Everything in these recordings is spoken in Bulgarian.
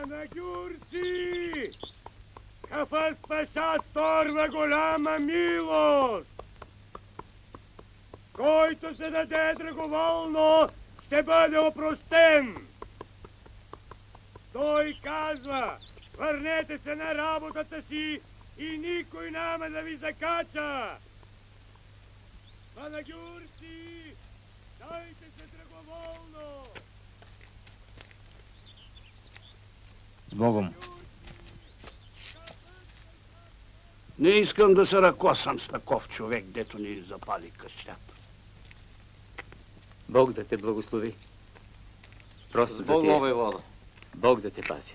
Панагюрци! Хафъз паша сторва голяма милост! Който се даде драговолно, ще бъде опростен! Той казва, върнете се на работата си и никой няма да ви закача! Панагюрци, дайте се драговолно! С Богом! Не искам да се ръкосам с таков човек, дето ни запали къщата. Бог да те благослови. Просто С да Бог, ти е. войвода. Бог да те пази.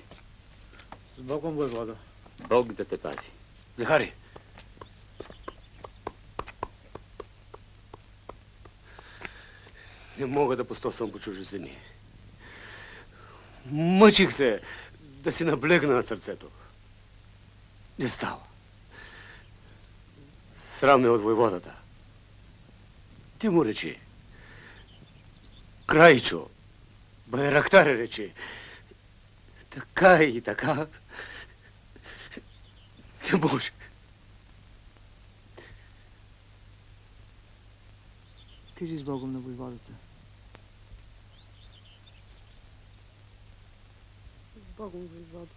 С Богом, войвода. Бог да те пази. Захари. Не мога да постосвам по чужеземи. Мъчих се да си наблегна на сърцето. Не става. Срам ме от войводата. Ти му речи. Крайчо, байрактаре речи. Така и така. Не може. Кажи с Богом на войводата. С Богом, войвода.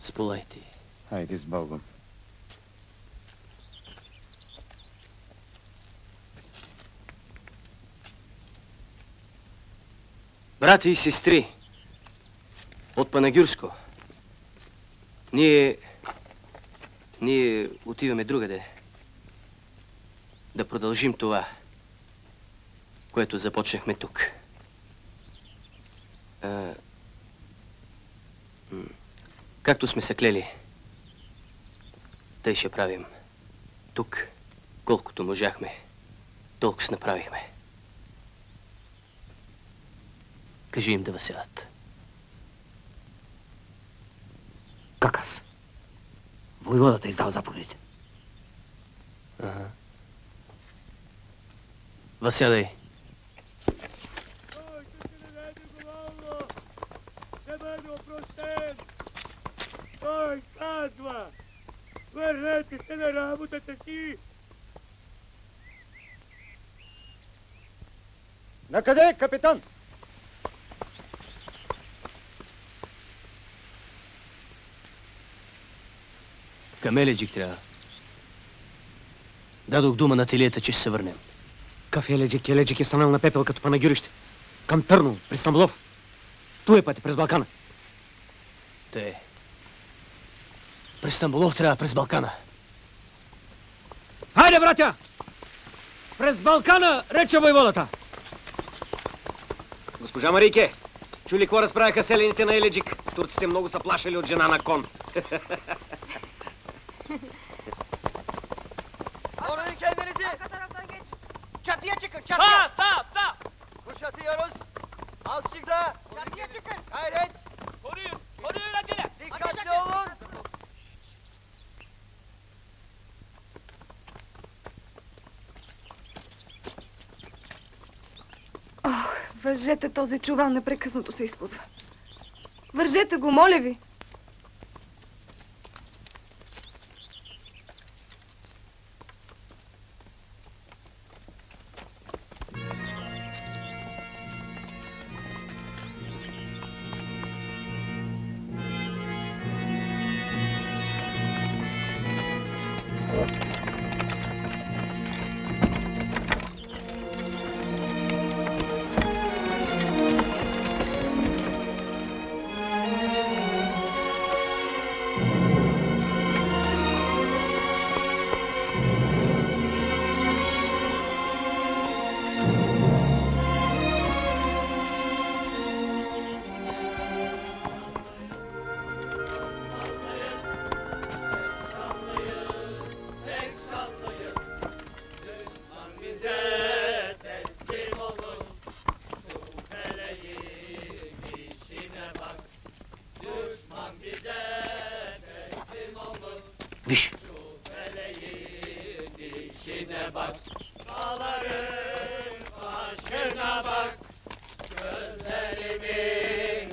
Сполайте. Хайде с Богом. Брати и сестри, от Панагюрско, ние отиваме другаде. Да продължим това, което започнахме тук. Както сме се клели, тъй ще правим. Тук, колкото можахме, толкова направихме. Кажи им да възселят. Как аз? Войводата издава заповедите. Ага. Възселяй. Който се даде драговолно, ще бъде опростен! Той казва, върнете се на работата си! Накъде, капитан? Към Еледжик трябва. Дадох дума на телията, че ще се върнем. Каф Еледжик? Еледжик е станал на пепел като Панагюрище. Към Търново, при Стамболов. Ту е пътя през Балкана. Те. През Стамболов трябва през Балкана. Хайде, братя! През Балкана, рече войводата. Госпожа Марийке, чули какво разправяха селените на Еледжик? Турците много са плашали от жена на кон. Koruyun kendinizi. Arka taraftan geç. Çatıya çıkın, çatıya. Sağ! Kuşatıyoruz. Azıcık da. Çatıya çıkın. Gayret. Koruyun acele. Dikkatli olun. Ох, вържете този чувал, непрекъснато се изпузва. Вържете го, моля ви. Виж. Başına bak, gözlerimin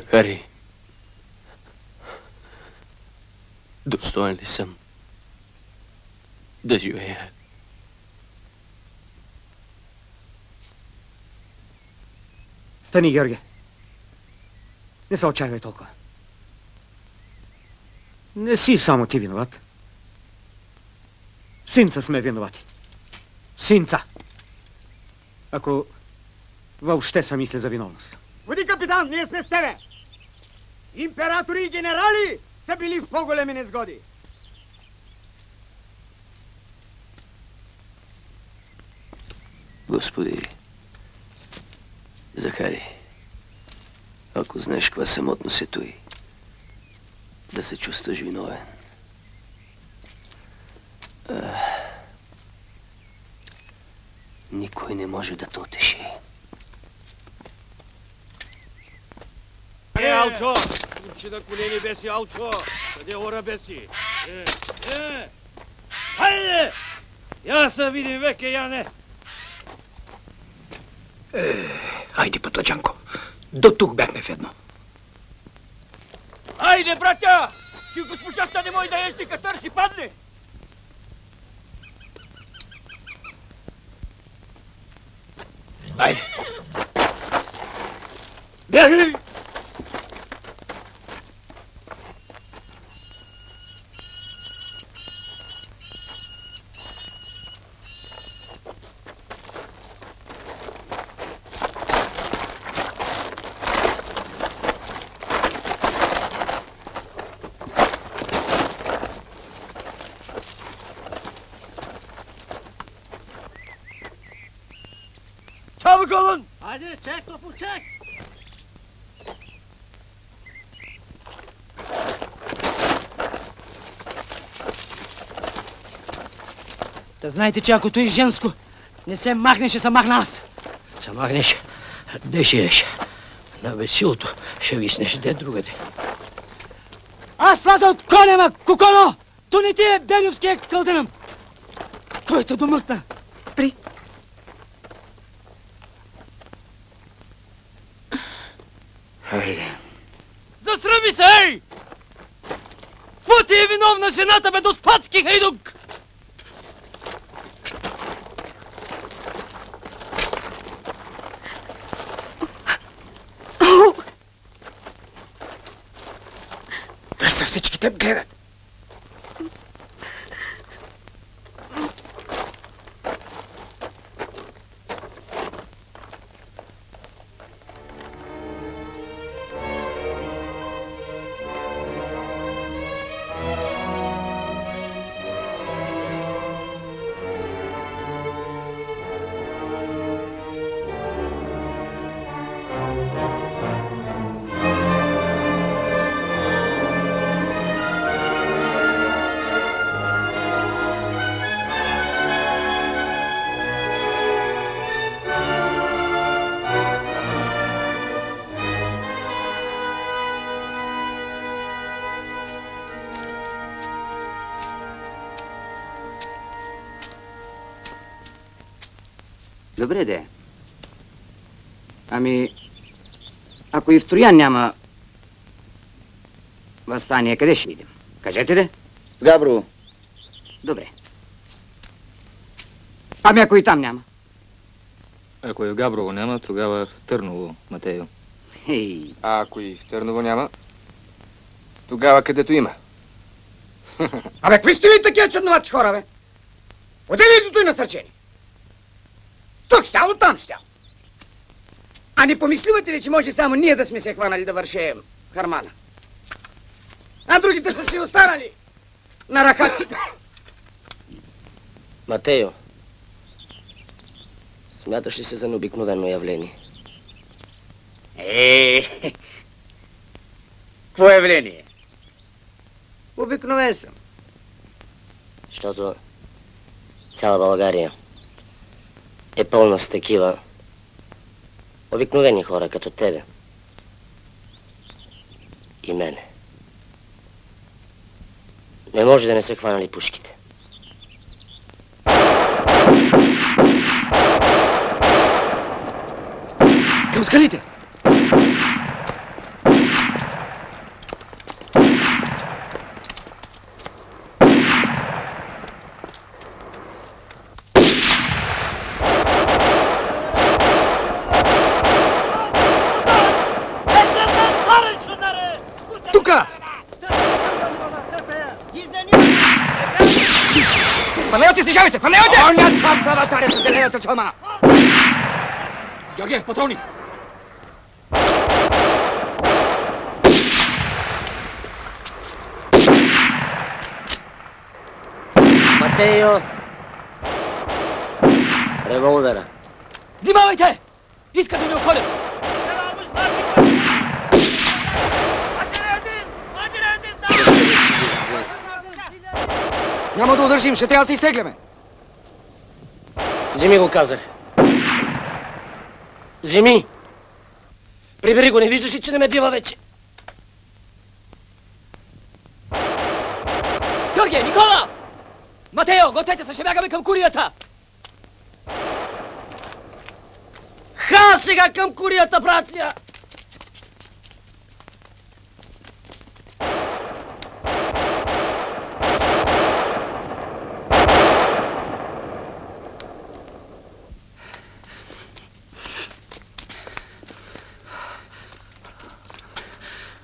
Захари, достоен ли съм да живея? Стани, Георге. Не се отчаивай толкова. Не си само ти виноват. Синца сме виновати. Синца. Ако въобще са мисли за виновност. Води, капитан, ние сме с тебе! Императори и генерали са били в по-големи незгоди. Господи, Захари, ако знаеш каква самотност е той, да се чувстваш виновен. Никой не може да те утеши. Алчо! Учи на колени беси, Алчо! Къде ора беси? Хайде! Я се видим веке, Яне! Айде, Пътладжанко. До тук бяхме в едно. Айде, братя! Че госпожата не може да ести, като търси падне! Айде. Бягай! Çabuk olun! Hadi çek topu çek. Да знаете, че ако той женско не се махне, ще се махна аз. Се махнеш, де ще еш? На веселото ще виснеш де другаде. Аз слаза от конема, куконо! То не ти е Бенювския кълденъм. Който домъкна. Хайде. Засрами се, ей! Какво ти е виновна жената, бе, доспадски хайдук? Да са всички те гледат. Добре де. Ами, ако и в Троян няма въстание, къде ще идем? Кажете де? Габрово. Добре. Ами ако и там няма? Ако и в Габрово няма, тогава в Търново, Матео. Хей. А ако и в Търново няма, тогава където има. Абе, какви сте ви такива чудновати хора, бе? Оде ви той насърчени? Тук щяло, там щяло. А не помисливате ли, че може само ние да сме се хванали да вършем хармана? А другите са си останали на ръхати. Матео, смяташ ли се за необикновено явление? Какво явление? Обикновен съм. Защото цяла България е пълна с такива обикновени хора като тебе и мене. Не може да не са хванали пушките. Към скалите! Там главатаря със зелената чалма! Георгие, патрони! Матео! Револвера. Внимавайте! Искат да ни обходят! Няма да удържим, ще трябва да се изтегляме. Вземи го, казах. Вземи! Прибери го, не виждаш ли, че не ме бива вече? Георгие, Никола! Матео, гответе се, ще бягаме към курията! Ха, сега към курията, братя!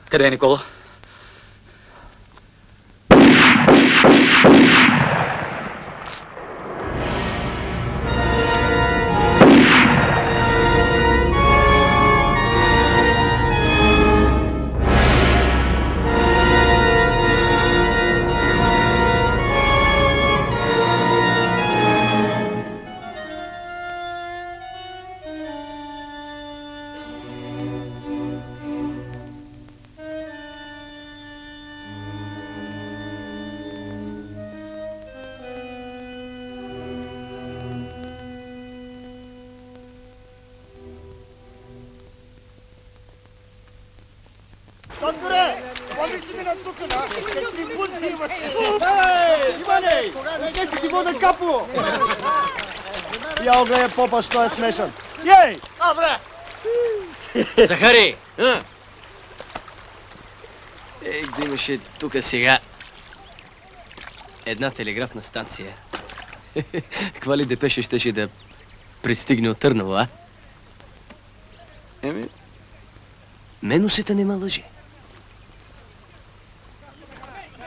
Къде е Никола? Докторе, можеш ли ми на тук, да? Какви бузки имате? Ей, Иване, къде си ти вода капо? Я огледа попа, що е смешен. Ей! Добре! Захари! Ей, да имаше тук сега една телеграфна станция. Каква ли депеша щеше да пристигне от Търново, а? Еми, Мен усета не ме лъже.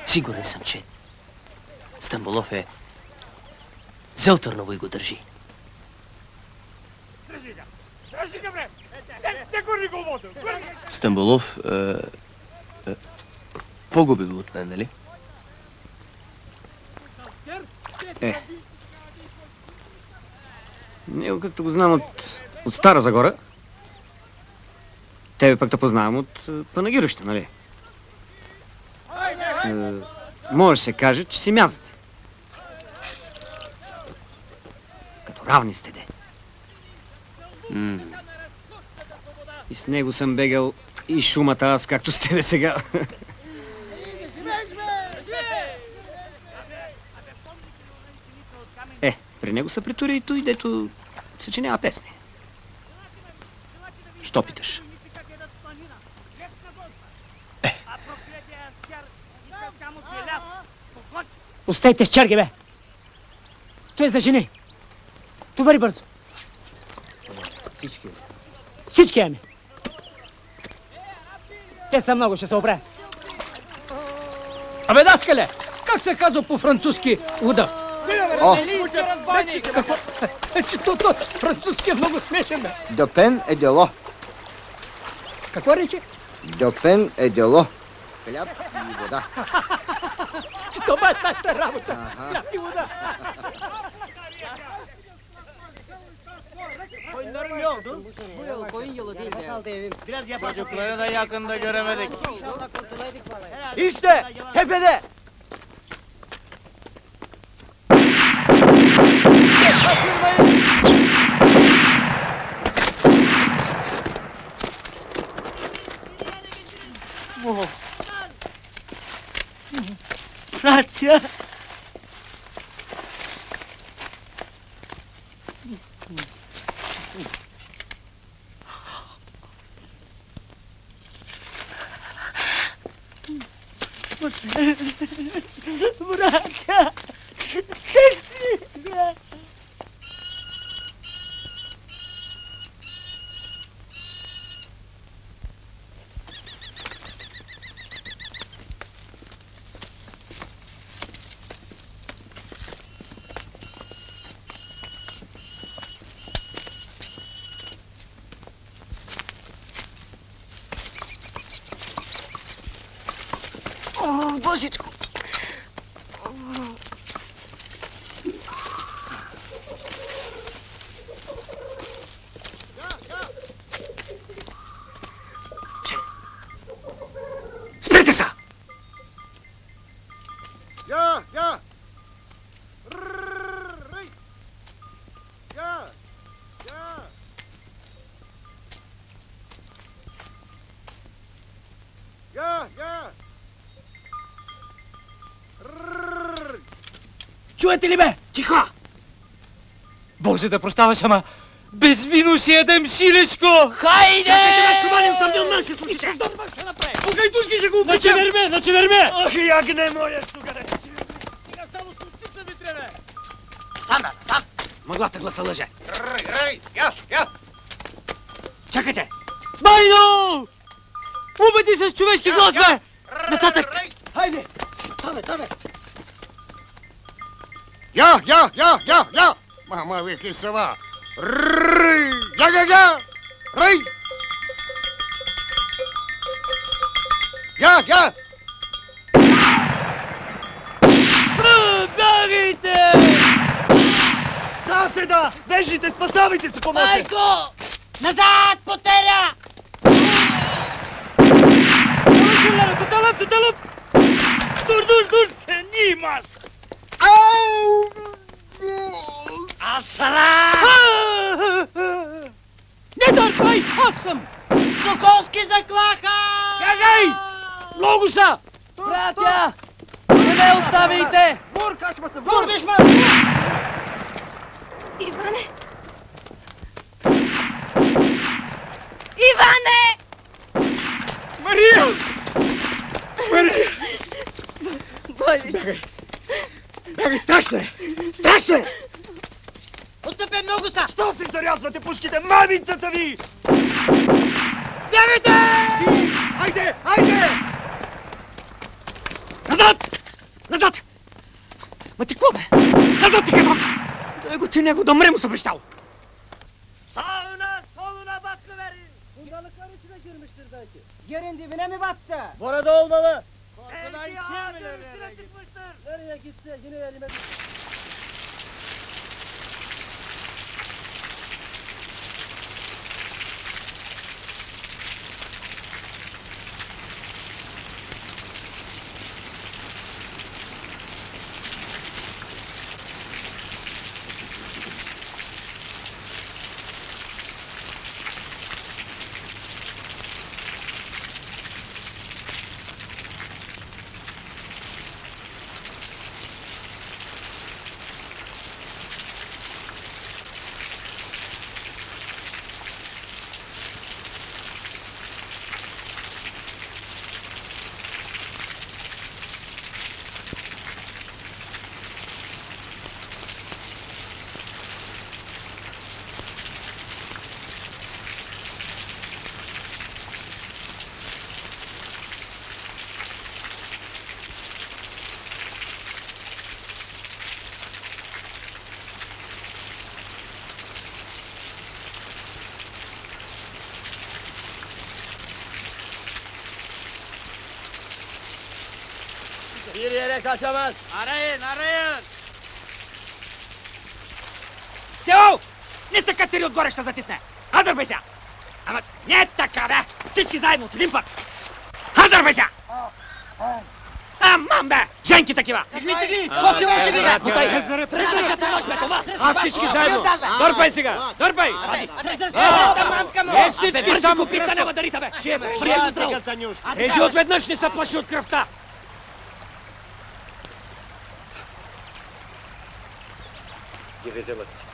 Сигурен съм, че Стамболов е взел Търново и го държи. Дръжи го, бре! Не гори го вода! Стамболов погуби го от мен, нали? него както го знам от Стара Загора, тебе пък да познавам от Панагировище, нали? Може да се каже, че си мязате. Като равни сте, де. И с него съм бегал и шумата аз, както с тебе сега. При него са притури и той, дето съчинява песни. Що питаш? Остайте с черги, бе! Той е за жени. Товари бързо. Всички. Всички, ами. Те са много, ще се оправят. Абе, даскале, как се казва по-французски уда? О! Какво? Че то французски е много смешен, бе. Допен е дело. Какво рече? Допен е дело. Хляб и вода. Че това е същата работа. Хляб и вода. Çocukları da yakında göremedik. İşte tepede. Kaçırmayın. Братя! Братя! Христина! Божичко! Спрете са! Я! Я! Чуете ли ме? Тихо! Боже да прощаваш, ама без вино ще ядем шилешко! Хайде! Чакайте, бе, чувален съм бил мъж, слушайте! Покай тушки ще го обичам! На черме! Ах, ягне моя, сука, да Сега само сутица ви трябва! Сам, бе, сам! Мъглата гласа лъже. Я! Чакайте! Байно! Убеди се с човешки глас, бе! Нататък! Хайде! Там е! Я! Мама, вихли сова! Я! Рей! Я! Бягайте! Заседа! Бежите, спасавайте се, поможе! Майко! Назад, потеря! Тоталъп! Дур се нима с... Асара! Не дърпай! Аз съм! Соколски заклаха! Бягай! Много са! Братя! Не ме оставите! Бур, качма се! Бур, дишма! Иване! Иване! Мария! Боже! Бягай, страшно е! Страшно е! Отстъпе, много са! Що си зарязвате пушките, мамицата ви? Бягайте! Айде! Назад! Ма ти какво, бе? Назад ти казвам! Ти него да мре му се обещал! Soluna bakkı verin. Bundalıklar içine girmiştir belki. Yerin dibine mi battı? Burada olmalı. Belki ağacın üstüne çıkmıştır. Nereye gitse yine elime düştü. Bir yere kaçamaz. Arayın! Стел! Не се катери отгоре, ще затисне! Хазър се! Ама не е така, бе! Всички заедно от един път! Хазър се! Аман, бе! Женки такива! Тигли! По-силно тигли! Аз всички заедно! Дърпай сега! Дърпай! Всички само пита няма да рита, бе! Ежи отведнъж не се плаши от кръвта! Ги везелът си.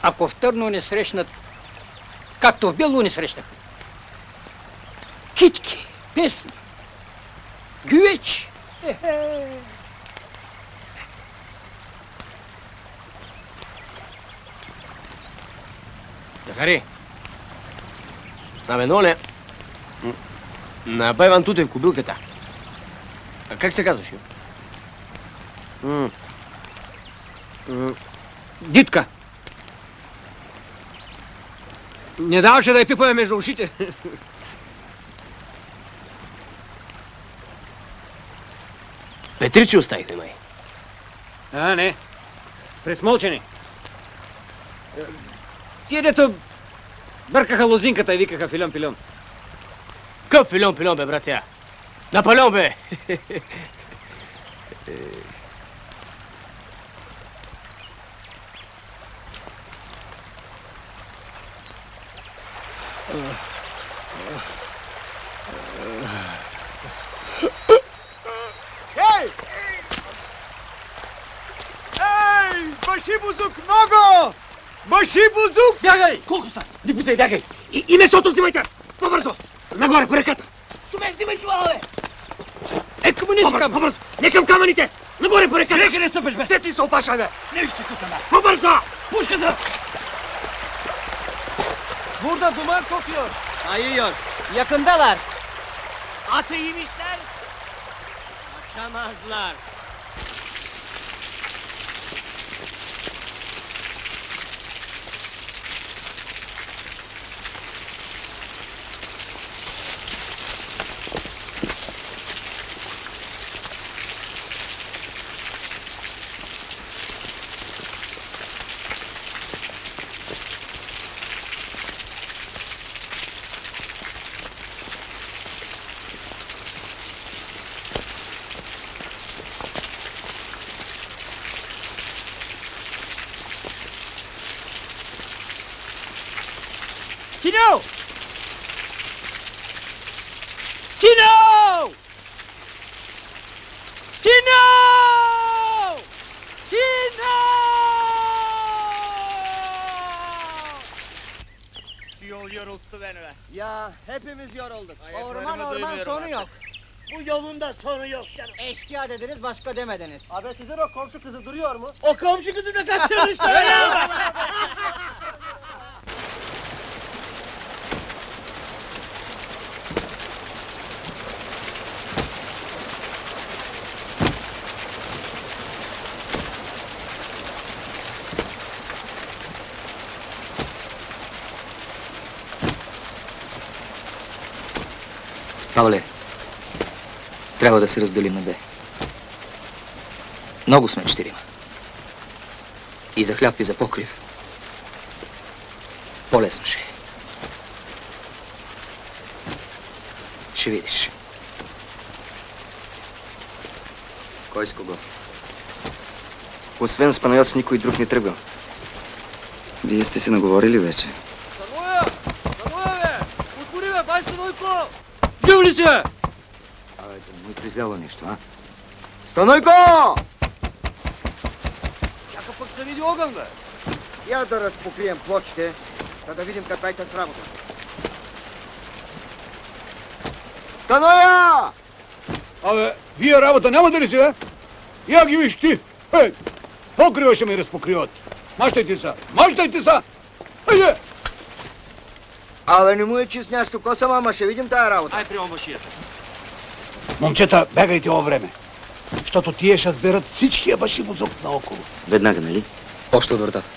Ако в Търно не срещнат, както в Бело не срещнаха. Китки, песни, гювечи. Захари, Ноле, набавям тук в кобилката. А как се казваш? Дитка! Не даваше да я пипаме между ушите. Петричи оставихме, май. А, не. Пресмолчени. Тие дето бъркаха лозинката и викаха филон-пилон. Къв филон-пилон, бе, братя? Наполеон, бе! Ей! Ей! Баши бузук много! Баши бузук! Бягай! Колко са? Не пусай, бягай! И месото взимайте! По-бързо! Нагоре по реката! Тумек, взимай чувала, бе! Екамо не си кам! По-бързо! Не към камъните! Нагоре по реката! Нека не стъпиш, бе! Сети се опаша, бе! Не виж, че тук, бе! По-бързо! Пушката! Burada duman kokuyor. Ayıyor. Yakındalar. Atı yemişler. Kaçamazlar. Кино! Кино! Кино! Кино! Yol yorulttu beni be. Ya hepimiz yorulduk. Orman sonu yok. Bu yolun da sonu yok canım. Eşkıya dediniz başka demediniz. Abi sizin o komşu kızı duruyor mu? O komşu kızı da kaçırmışlar ya. Павле, трябва да се разделим на две. Много сме четирима. И за хляб, и за покрив. По-лесно ще е. Ще видиш. Кой с кого? Освен с Панайот с никой друг не тръгва. Вие сте се наговорили вече. Стануя! Стануя, бе! Отвори, бе! Бай, Стануйко! Жив ли си, бе? Абе, да му е призляло нещо, а? Станойко! Чака пък се види огън, бе! Я да разпокрием плочите, да видим каква е с работа. Станоя! Абе, вие работа нямате ли си, бе? Я ги виж ти! Ей, покрива ще ми разпокриват. Мащайте са! Айде! Абе, не му е чист нещо коса, ама ще видим тая работа. Ай, приема башията. Момчета, бягайте о време. Защото тие ще сберат всичкия баши бузук наоколо. Веднага, нали? Още от вратата.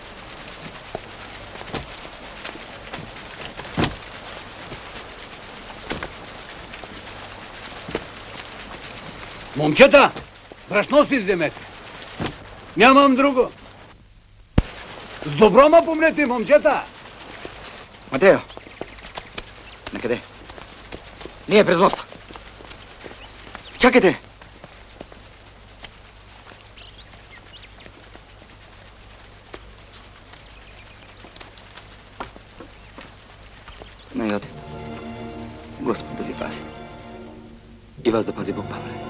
Момчета, брашно си вземете. Нямам друго. С добро ма помнете, момчета. Матео! Накъде? Ние през моста. Чакайте! Найоте, Господ да ви пази. И вас да пази Бог, Павле.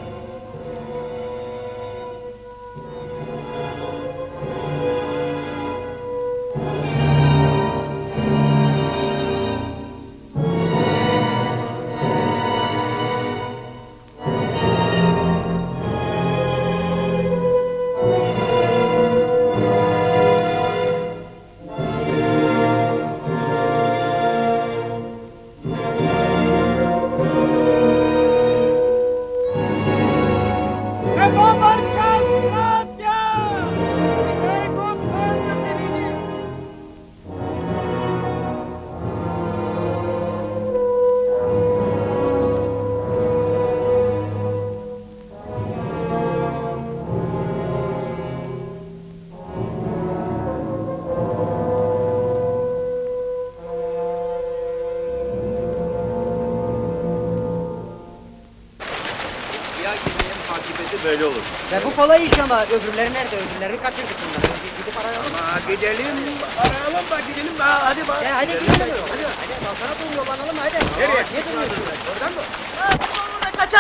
belli olur. Ve bu kolay iş ama öbürleri nerede? Öbürlerini kaçırdık bunları. Gidip arayalım. Ama gidelim, arayalım bak gidelim. Hadi bak. Hadi gidelim. Hadi balkona doğru yollanalım hadi. Nereye? Ne duruyorsun? Oradan mı?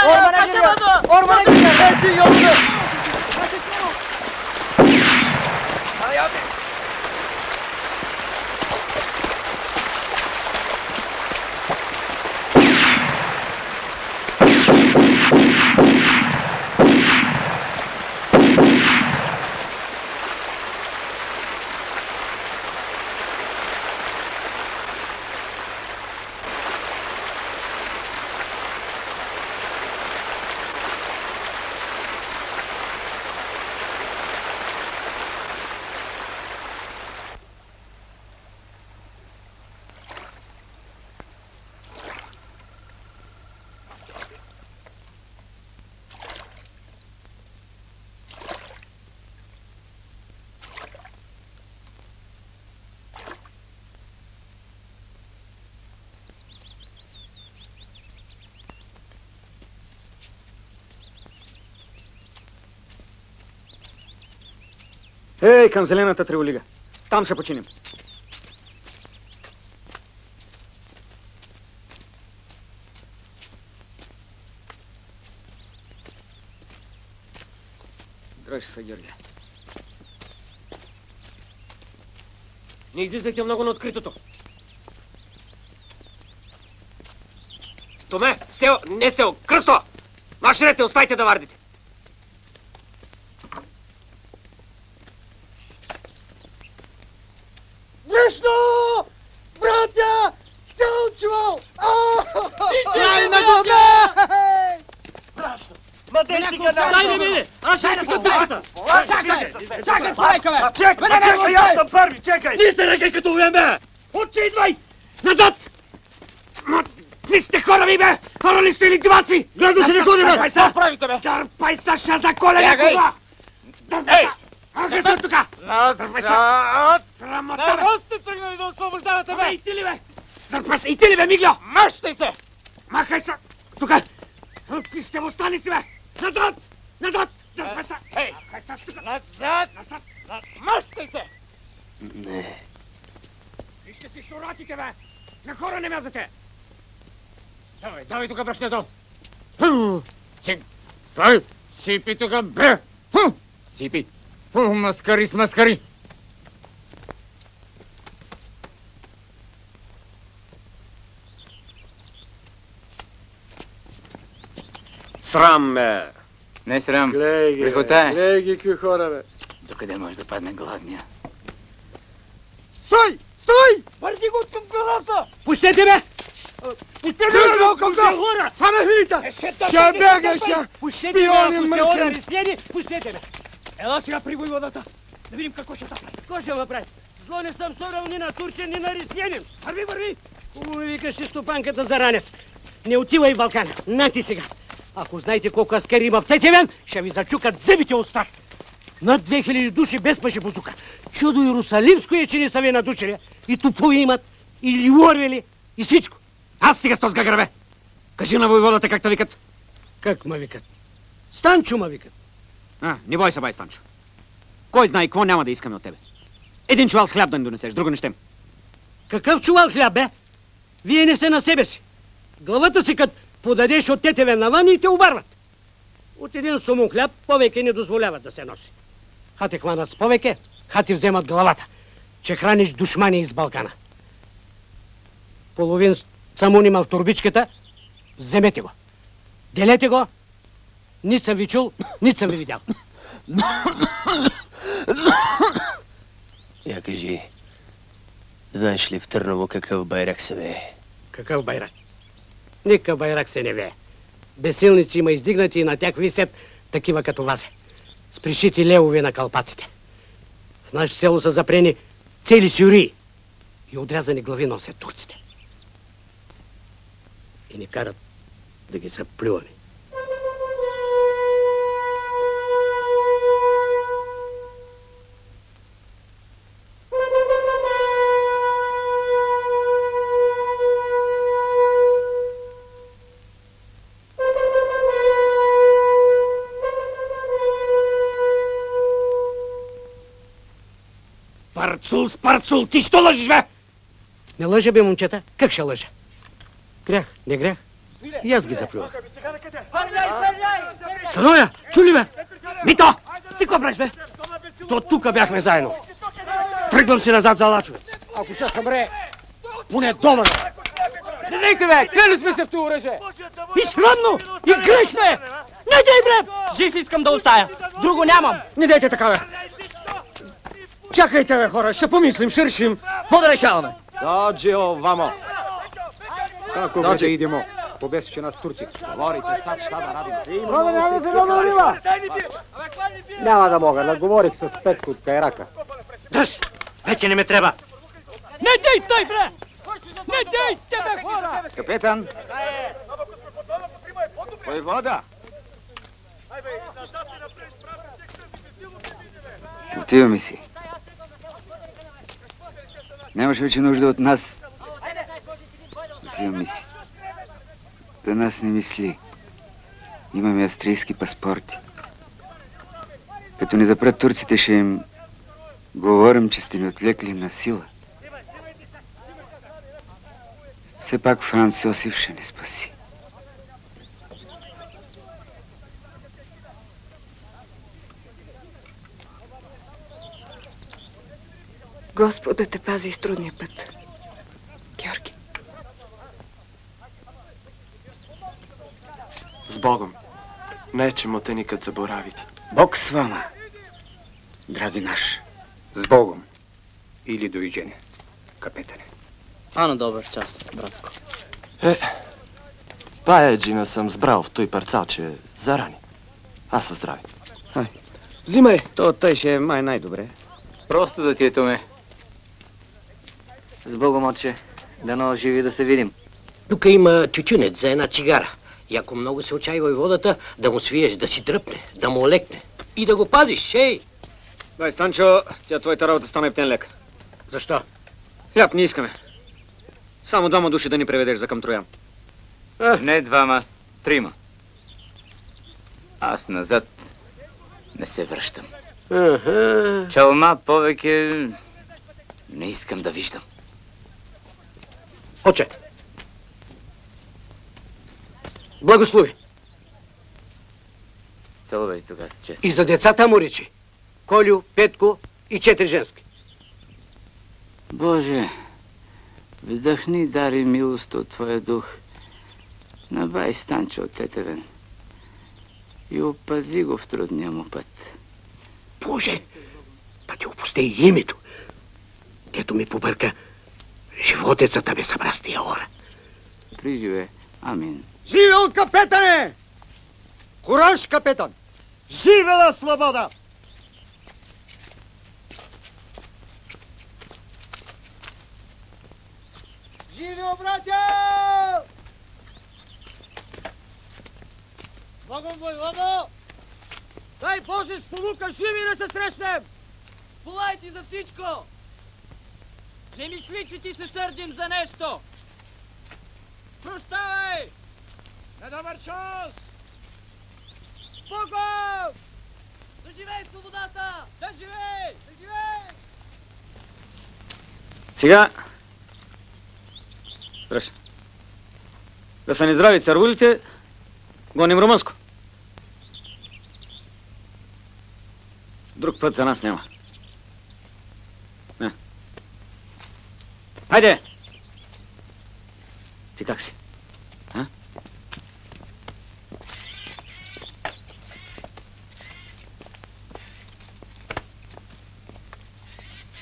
Ormana giriyor. Ormana giriyor. Versin yolunu. Hadi abi. Ей, към зелената триолига. Там ще починем. Дръж се, Георгия. Не излизайте много на откритото. Томе, Стео, не Стео, Кръсто! Марширете, оставайте да вардите. Грешно! Братя! Челчо! Край на глада! Страшно! Ма де си къде? Дай мене! Аз ще пикам духата! Чакай, аз съм първи, чакай! Ти сте ръкай като уем, бе! Отче, идвай! Назад! Ви сте хора ми, бе! Хора ли сте или диваци? Гледно се не ходи, бе! Дърпай са! Правите, бе! Дърпай са, ша за коля някога! Ей! Ага са тука! Дърпай са! Срамота, бе! сте тръгнали да освобождавате, Абе, и ти ли, бе? Дърпай са! И ти ли, бе, Мигло? Мъщай се! Махай са! Тука! Какви сте останици, бе! Назад! Назад! Дърпай са! Ей! Махай са тука! Назад! Назад! Мъщай се! Не. Вижте си шуратите, бе! На хора не мязате! Давай, давай тука брашнето! Слай! Сипи тука, бе! Сипи! Маскари с маскари! Срам, бе! Не срам. Гледай ги, Прихота е. гледай ги, какви хора, бе. Докъде може да падне гладния? Стой! Стой! Върни го от към главата! Пустете, бе! Пустете ме, малко хора! Фанах ли? Ще бягай, ще! Пустете, Шпиони бе! мръсен! Пустете, бе! Ела сега при войводата! Да видим какво ще направи! Какво ще направи? Зло не съм сторил ни на турчен, ни на рискенин. Върви, върви! Хубаво ми викаш и стопанката за ранец. Не отивай в Балкана. На ти сега. Ако знаете колко аскери има в Тетевен, ще ви зачукат зъбите от страх. Над 2000 души без пашебузука. Чудо Иерусалимско е, че не са ви надучили. И топови имат, и ливорвели, и всичко. Аз стига с този гагър, Кажи на войводата как те викат. Как ма викат? Станчо ма викат. Не бой се, бай, Станчо. Кой знае какво няма да искаме от тебе. Един чувал с хляб да ни донесеш, друго не щем. Какъв чувал хляб, бе? Вие не сте на себе си. Главата си като подадеш от Тетевен навън и те обарват. От един сумун хляб повеке не дозволяват да се носи. Ха те хванат с повеке, ха ти вземат главата, че храниш душмани из Балкана. Половин самун има в турбичката, вземете го. Делете го. Нито съм ви чул, нито съм ви видял. Я кажи, знаеш ли в Търново какъв байрак се вее? Какъв байрак? Никакъв байрак се не вее. Бесилници има издигнати и на тях висят такива като вас. С пришити левови на калпаците. В нашето село са запрени цели сюрии и отрязани глави носят турците. И ни карат да ги заплюваме. Спарцул, ти що лъжиш, бе? Не лъжа, бе, момчета. Как ще лъжа? Грях, не грях. И аз ги заплювах. Становя, чули, бе? Мито! Ти какво правиш, бе? То тука бяхме заедно. Тръгвам си назад за Лачовец. Ако ще събре, поне дома. Не дейте, бе! Клели сме се в това оръжие! И срамно! И грешно е! Не дей, бре! Жив искам да остая. Друго нямам. Не дейте така, бе. Чакайте, бе, хора. Ще помислим, ще решим. Какво да решаваме? Dođeo vamo. Kako već idemo? Pobesit će nas Turci. Govorite sad šta da radimo. Няма да се говорила! Няма да мога, наговорих с Петко от Кайрака. Дръж! Вече не ме трябва. Не дей той, бре! Не дей тебе, хора! Капетан! Войвода! Отиваме си. Нямаш вече нужда от нас. Отиваме си. За нас не мисли. Имаме австрийски паспорти. Като ни запрат турците, ще им говорим, че сте ни отвлекли на сила. Все пак Франц Йосиф ще ни спаси. Господ да те пази из трудния път. Георги. С Богом. Nećemo te nikad zaboraviti. Бог с вама, драги наш. С Богом. Или довиждане, капетане. А на добър час, братко. Pajeđina sam zbrao v toj parcalče zarani. Аз съм здрави. Взимай, то той ще е май най-добре. Просто да ти е томе. С Богом, отче. Дано живи да се видим. Тук има тютюнец за една цигара. И ако много се отчаи войводата, да му свиеш, да си дръпне, да му лекне. И да го пазиш, ей! Дай, Станчо, тя твоята работа стана ептен лек. Защо? Хляб не искаме. Само двама души да ни преведеш за към Троян. Не двама, трима. Аз назад не се връщам. Чалма повече не искам да виждам. Отче! Благослови! Целувай тогава с чест. И за децата му речи. Колю, Петко и 4 женски. Боже, вдъхни, дари милост от Твоя дух на бай Станчо от Тетевен и опази го в трудния му път. Боже, да ти опусти и името. Дето ми побърка, животецата ме събра с тия хора. Приживе, амин. Живел капетане! Кураж, капетан! Живела свобода! Живео, братя! Богом, войводо! Дай Боже сполука живи да се срещнем! Полай ти за всичко! Не мисли, че ти се сърдим за нещо! Прощавай! На добър час! С Богом! Да живей свободата! Да живей! Да живей! Сега... Здраш. Да са ни здрави царвулите, гоним румънско. Друг път за нас няма. Не. Хайде! Ти как си? А?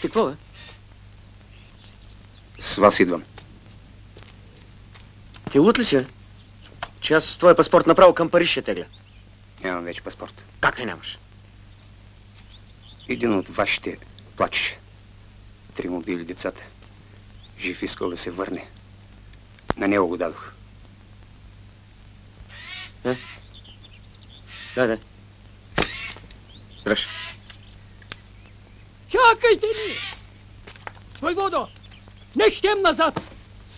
Ти какво, бе? С вас идвам. Ти лут ли си, бе? Че аз с твоя паспорт направо към Париж ще тегля. Нямам вече паспорт. Как не нямаш? Един от вашите плачеше. 3 му били децата. Жив искал да се върне. На него го дадох. Да. Здраш. Чакайте ни! Войводо, не щем назад!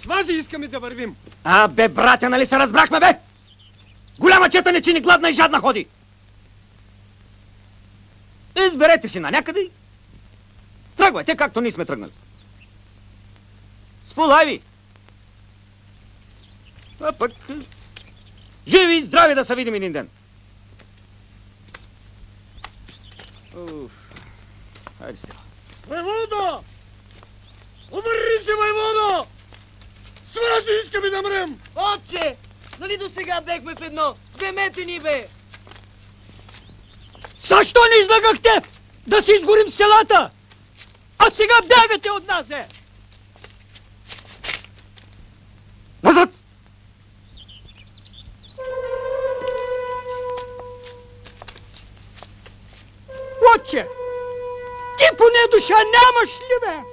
С вас искаме да вървим. Бе, братя, нали се разбрахме, бе? Голяма чета не чини, гладна и жадна ходи. Изберете си на някъде. Тръгвайте, както ние сме тръгнали. Сполай ви! А пък... Живи и здрави да се видим един ден! Уф. Хайде стила. Войводо! Обърни се, войводо! Свази, искаме да мрем! Отче! Нали до сега бехме в едно? Вземете ни, бе! Защо не излагахте да си изгорим селата? А сега бягате от нас, е! Назад! Отче! Ти поне душа нямаш ли, бе?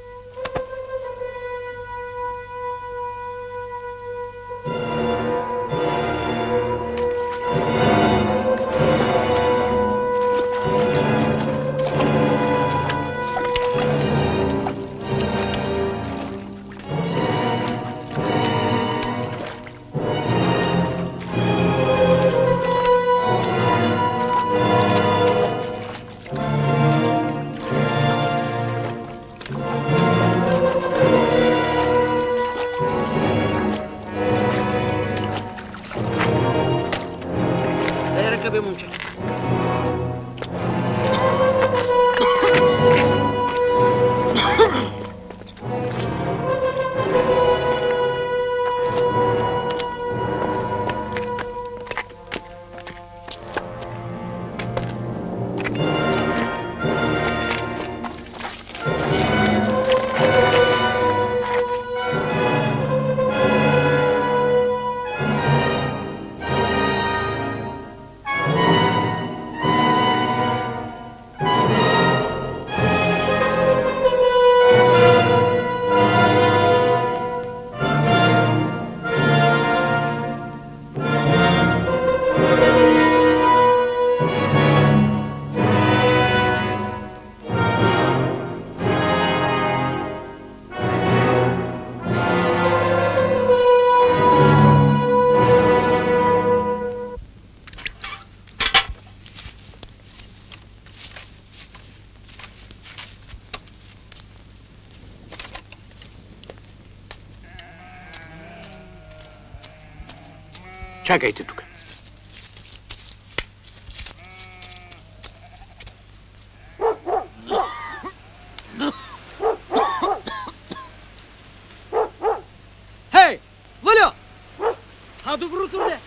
Чакайте тук. Хей, Валя! А доброто ли?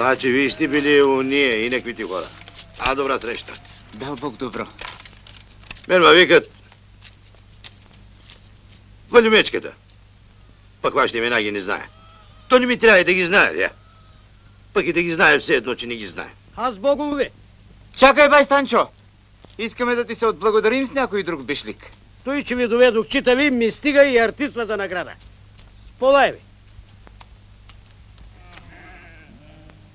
Значи вие сте били уния и неквити хора. А, добра среща. Дал Бог добро. Мен ма викат Валюмечката. Пък вашите имена ги не знае. То не ми трябва и да ги знае, я. Пък и да ги знае все едно, че не ги знае. Аз Богом ви. Чакай, бай Станчо. Искаме да ти се отблагодарим с някой друг бишлик. Той, че ви доведох читави, ми стига и артиства за награда. Сполай ви.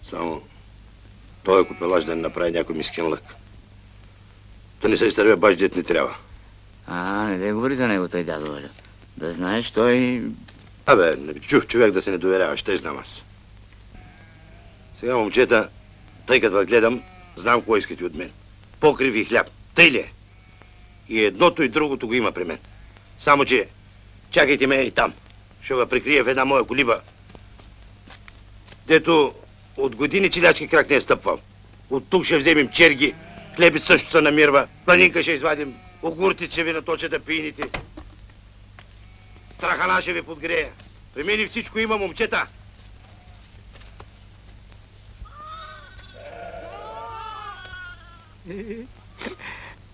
Само той купелаж да не направи някой мискин лък. То не се изтървя баш дет не трябва. Не да говори за него той, дядо Валю. Да знаеш, той... Абе, чух човек да се не доверява, ще знам аз. Сега, момчета, тъй като ви гледам, знам какво искате от мен. Покрив и хляб. Тъй ли е? И едното и другото го има при мен. Само, че чакайте ме и там. Ще ви прикрия в една моя колиба. Дето от години челячки крак не е стъпвал. От тук ще вземем черги, хлебец също се намирва, планинка ще извадим, огурти ще ви наточа да пийните. Трахана ще ви подгрея. При мен всичко има, момчета. – 1,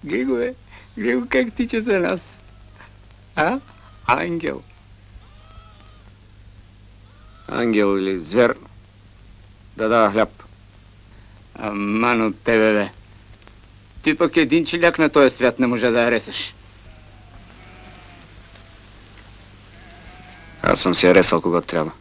Гледай го как тича за нас. А? Ангел. Ангел или звер да дава хляб. Аман от тебе, бе. Ти пък един челяк на този свят не може да аресаш. Аз съм се аресал когато трябва.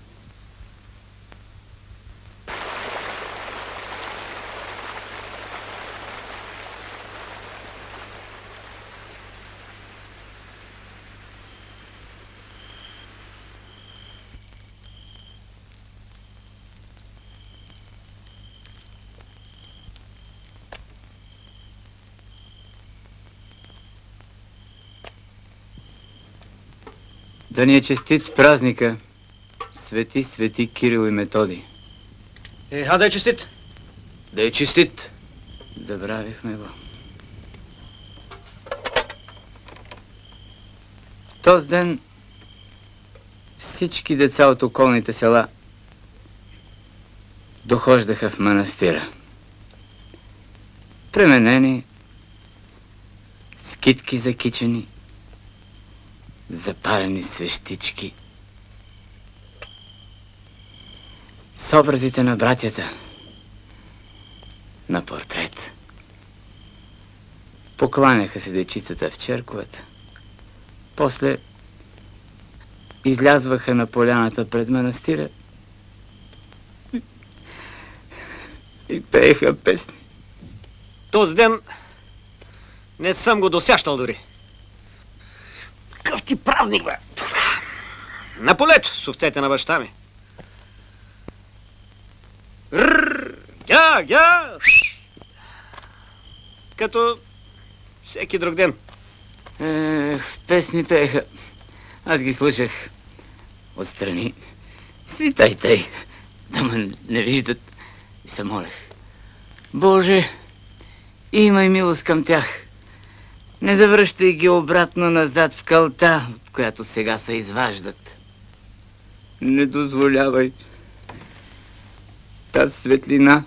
Да ни е честит празника, свети Кирил и Методий. Да е честит. Да е честит. Забравихме го. Този ден всички деца от околните села дохождаха в манастира. Пременени, с китки закичени, запалени свещички, с образите на братята на портрет. Покланяха се дечицата в черковата. После излязваха на поляната пред манастира и пееха песни. Този ден не съм го досящал дори. Какъв ти празник, бе! На полето с овцете на баща ми. Гя! Като всеки друг ден. Песни пееха. Аз ги слушах отстрани. Свитай тъй, да ме не виждат. И се молех. Боже, имай милост към тях. Не завръщай ги обратно назад в кълта, от която сега се изваждат. Не дозволявай тази светлина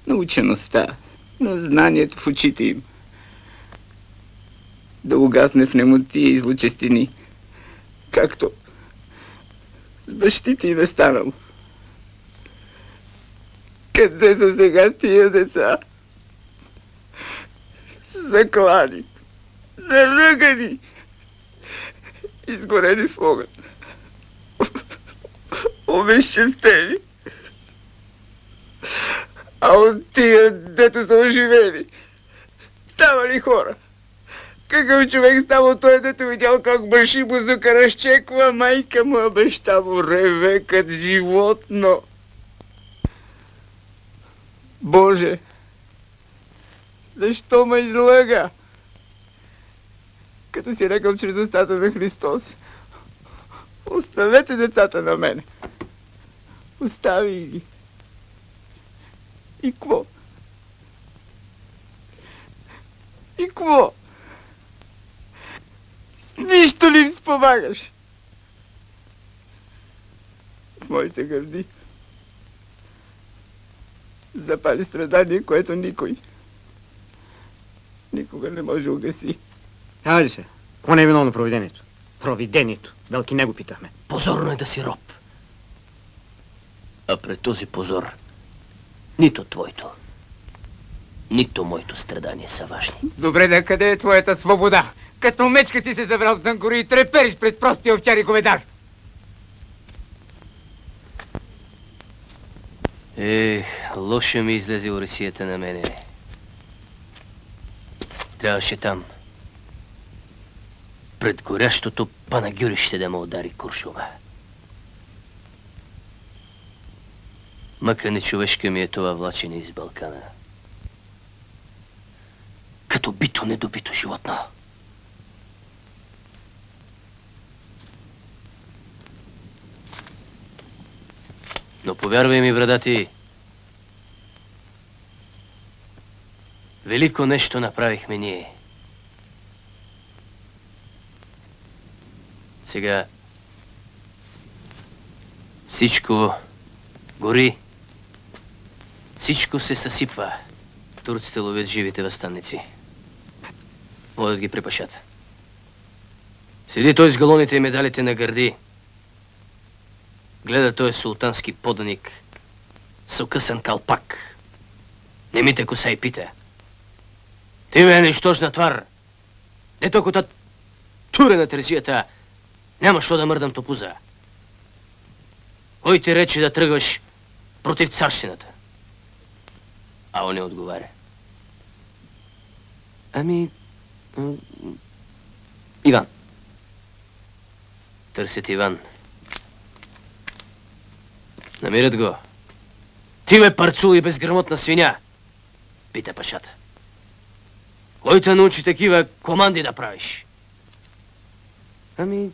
на учеността, на знанието в очите им да угасне в немотия и злочестини, както с бащите им е станало. Къде са сега тия деца? Заклани, налъгани, изгорени в огън, обезчестени. А от тия, дето са оживели, ставали хора. Какъв човек става той, дето видял как баши бузука разчеква майка му, а баща му реве като животно. Боже, защо ме излъга? Като си рекал чрез устата на Христос, оставете децата на мене. Остави ги. И кво? И кво? С нищо ли им спомагаш? В моите гърди запали страдание, което никой никога не може угаси. Хайде се. Какво не е виновно провидението? Провидението. Белки него питахме. Позорно е да си роб. А пред този позор нито твоето, нито моето страдание са важни. Добре, да къде е твоята свобода? Като мечка си се забрал в Дънгори и трепериш пред простия овчар и говедар. Лошо ми излезе орисията на мене. Трябваше там, пред горящото панагюрище, да ме удари куршума. Мъка нечовешка ми е това влачене из Балкана. Като бито недобито животно. Но повярвай ми, брадати, велико нещо направихме ние. Сега всичко гори, всичко се съсипва. Турците ловят живите възстанници. Водят ги при пашата. Седи той с галоните и медалите на гърди. Гледа той султански поданик с окъсан калпак. Немите коса и пита: ти ме нищожна твар. Ето ако та туре на терзията, няма що да мърдам топуза. Кой ти рече да тръгваш против царщината? А он не отговаря: ами... Иван. Търсят Иван. Намират го. Ти бе парцул и безграмотна свиня, пита пашата. Кой те научи такива команди да правиш? Ами...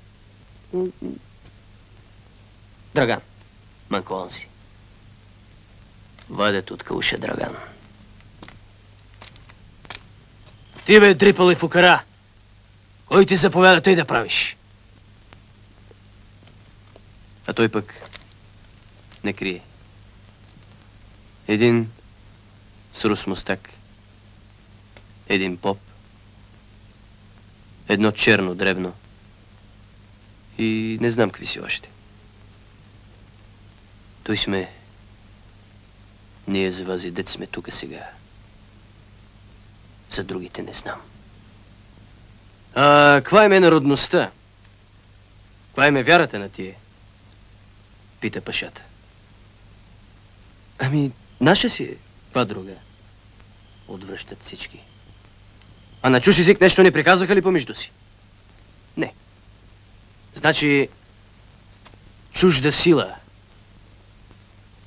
Драган. Манко онзи. Вадят от кауша Драган. Ти бе дрипал и фукара. Кой ти заповяда тъй да правиш? А той пък не крие. Един с рус мустак, един поп, едно черно дребно и не знам какви си още. Той сме ние за вас и дет сме тука сега. За другите не знам. Каква е народността? Каква е вярата на тие? Пита пашата. Ами, наша си е. Каква друга? Отвръщат всички. А на чуж език нещо не приказваха ли помежду си? Не. Значи, чужда сила,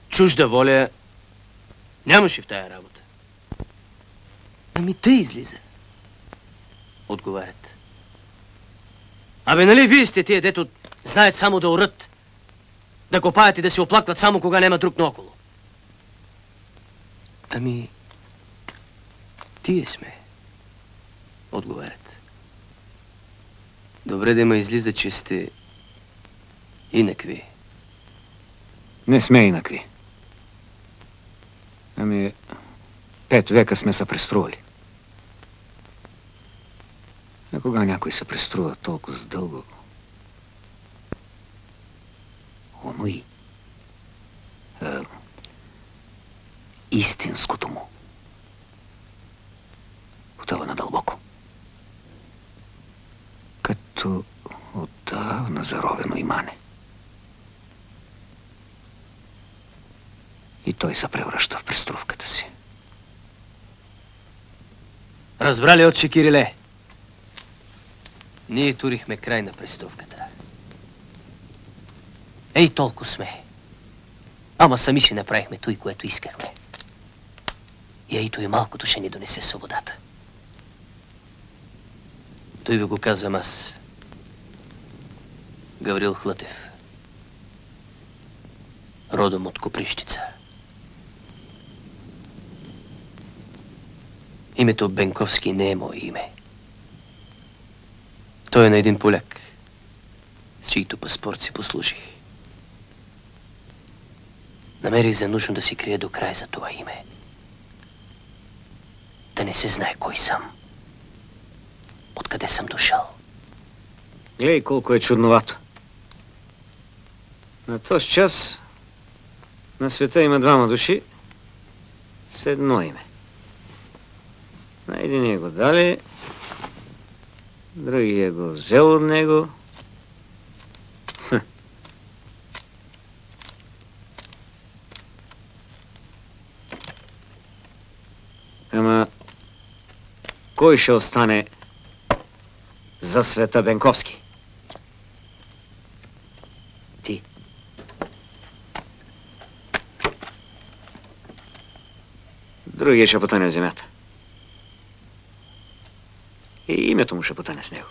чужда воля нямаше в тая работа. Ами тъй излиза. Отговарят. Абе, нали вие сте тия, дето знаят само да орат, да копаят и да се оплакват само кога няма друг наоколо? Ами, тие сме. Отговарят. Добре да ме излиза, че сте инакви. Не сме инакви. Ами, 5 века сме се престрували. А кога някой се преструва толкова с дълго? Онуи. Истинското му. Отава надълбоко. Като отдавна заровено имане. И той се превръща в преструвката си. Разбрали, отче Кириле? Ние турихме край на преструвката. Ей, толкова сме. Ама сами си направихме той, което искахме. И ей, той малкото ще ни донесе свободата. Той ви го казвам аз. Гаврил Хлътев. Родом от Копривщица. Името Бенковски не е мое име. Той е на един поляк, с чийто паспорт си послужих. Намерих за нужно да си крия до край за това име. Да не се знае кой съм. Откъде съм дошъл. Глей колко е чудновато. На този час на света има 2 души с едно име. На единия го дали, другия го взел от него. Ама кой ще остане за света Бенковски? Ти. Другия ще потъне в земята. И името му ще потъне с него.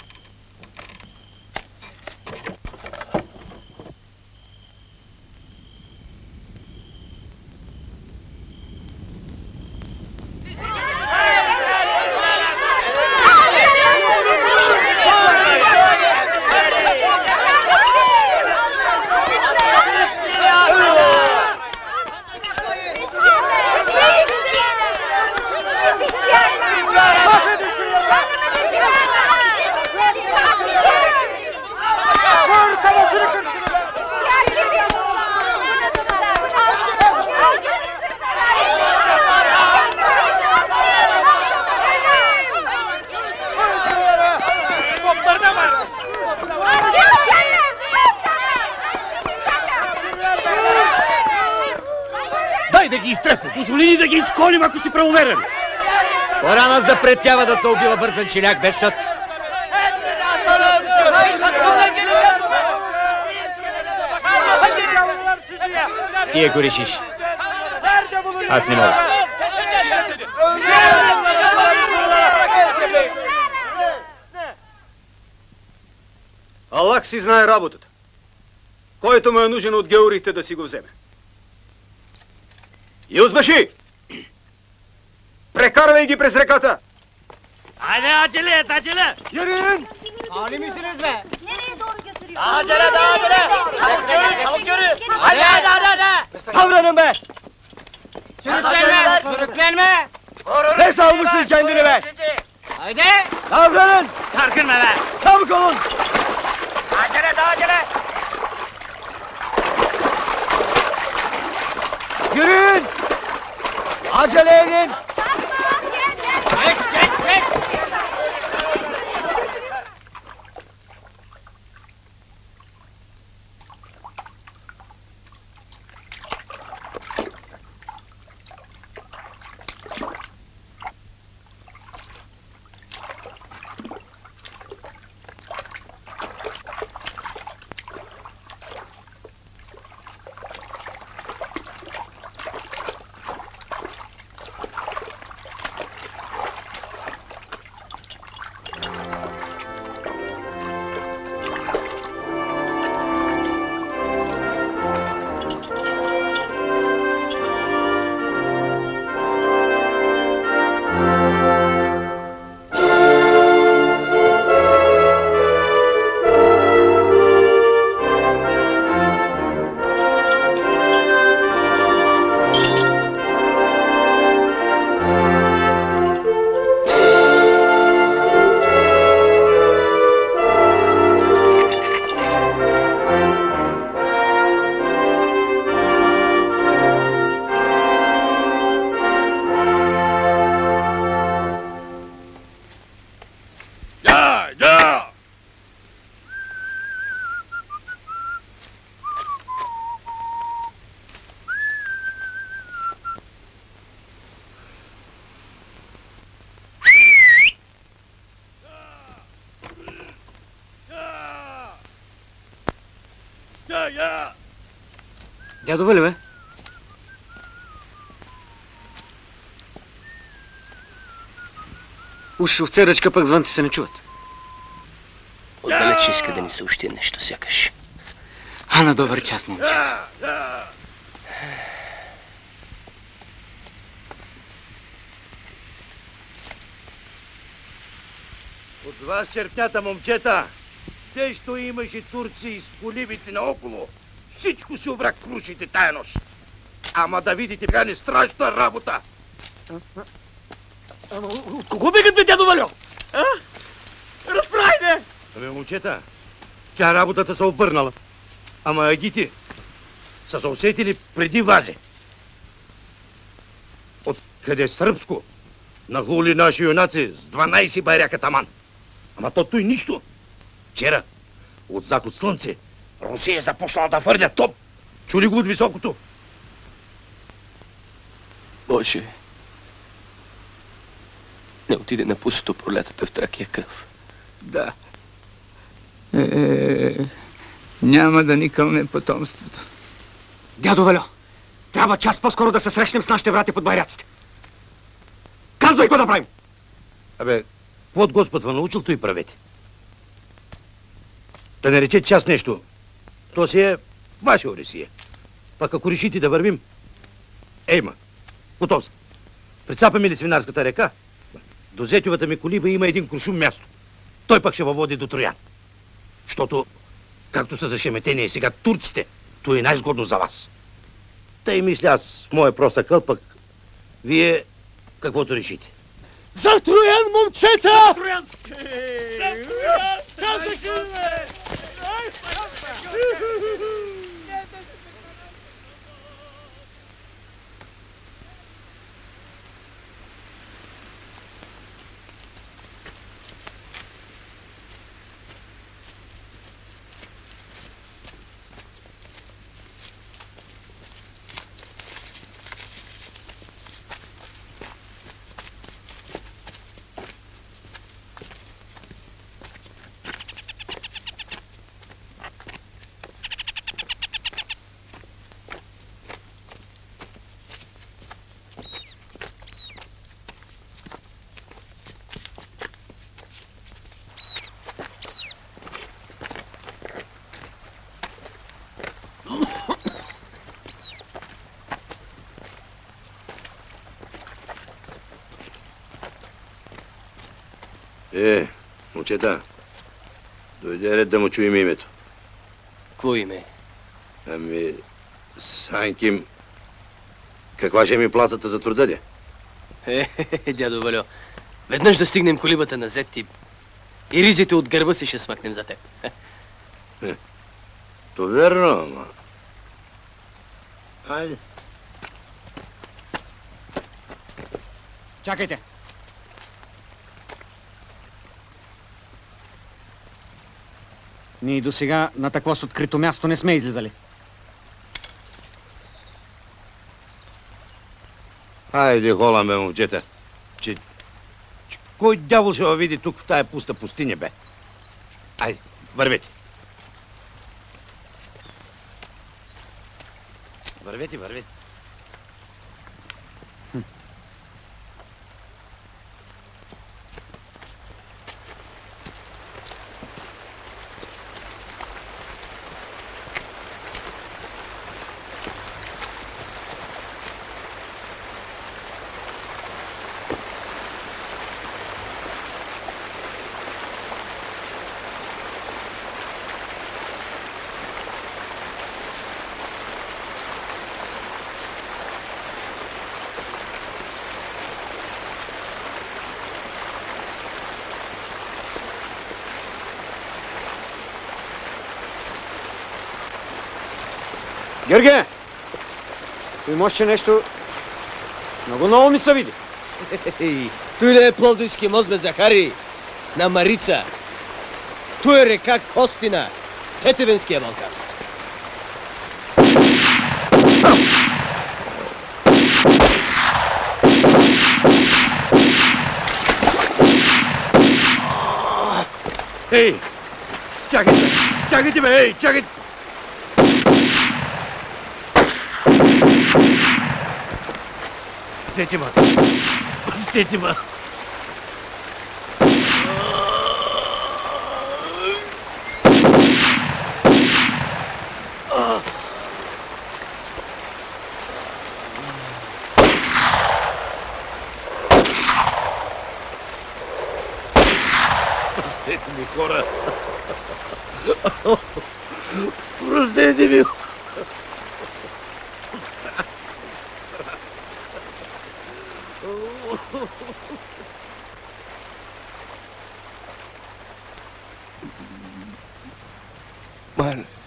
изтръпне. Позволи ни да ги изколим, ако си правоверен. Корана запретява да се убива бързан челяк без съд. Ти го решиш. Аз не мога. Аллах си знае работата. Който му е нужен от георите да си го вземе. Юзбаши! Прекарвай ги през реката! Айде, acele et, acele! Yürüyün! Hali misiniz be? Nereye doğru götürüyor? Acele, acele! Çabuk yürü, çabuk yürü! Hadi, hadi! Kavradın be! Sürüklenme, sürüklenme! Ne salmışsın kendini be? Haydi! Kavranın! Sarkınma be! Çabuk olun! Acele, acele! Yürüyün! Acele edin! Geç, geç, geç! Дядо Вали, бе? Уж овцеръчка, пък звънци се не чуват. Отдалеч иска да ни съобщи нещо, сякаш. Ана, добър час, момчета. От вас черпнята, момчета, те, що имаше турци из колибите наоколо, всичко си обрак крушите тая нощ. Ама да видите, бега не страшна работа. От кого бегат, бе, дядо Валю? Разправите! Ами, момчета, тя работата се обърнала. Ама агите са се усетили преди вазе. От къде сръбско нахули наши юнаци с 12 байряка таман. Ама то той нищо. Вчера, от заход слънце, Русия започнала да фърля топ. Чули го от високото? Боже, не отиде на пусто пролетата в Тракия кръв. Да. Няма да ни кълне потомството. Дядо Валю, трябва час по-скоро да се срещнем с нашите брати под байраците. Казвай, какво да правим? Абе, какво от Господ ва научил, то и правете. Да не рече час нещо. То си е ваше оресие. Пък ако решите да вървим, ейма, готов съм. Прицапаме ли свинарската река, до зетювата ми колиба има един куршум място. Той пък ще въводи до Троян. Защото, както са зашеметени сега турците, то е най-сгодно за вас. Тъй мисля аз в моя проста кълпък, вие каквото решите. За Троян, момчета! За Троян! Момчета, дойде ред да му чуем името. Кво име? Ами, Санким, каква ще ми платата за труда, де? Дядо Валю, веднъж да стигнем колибата на зет и ризите от гърба си ще смъкнем за теб. То верно, ама... Айде. Чакайте. Ние до сега на такова с открито място не сме излизали. Айде, холам, бе, момчета. Кой дявол ще види тук в тая пуста пустиня, бе? Айде, вървете. Вървете, вървете. Георге! Той може нещо... Много ново ми се види. Той не е Пловдивски мост, бе, Захари. На Марица. Той е река Костина. Тетевенския Балкан. Ей! Чакайте, бе! Чакайте, бе! Ей, чакайте! Пустете ма! Пустете ма! Простете ми, хора! Простете ми! Мале.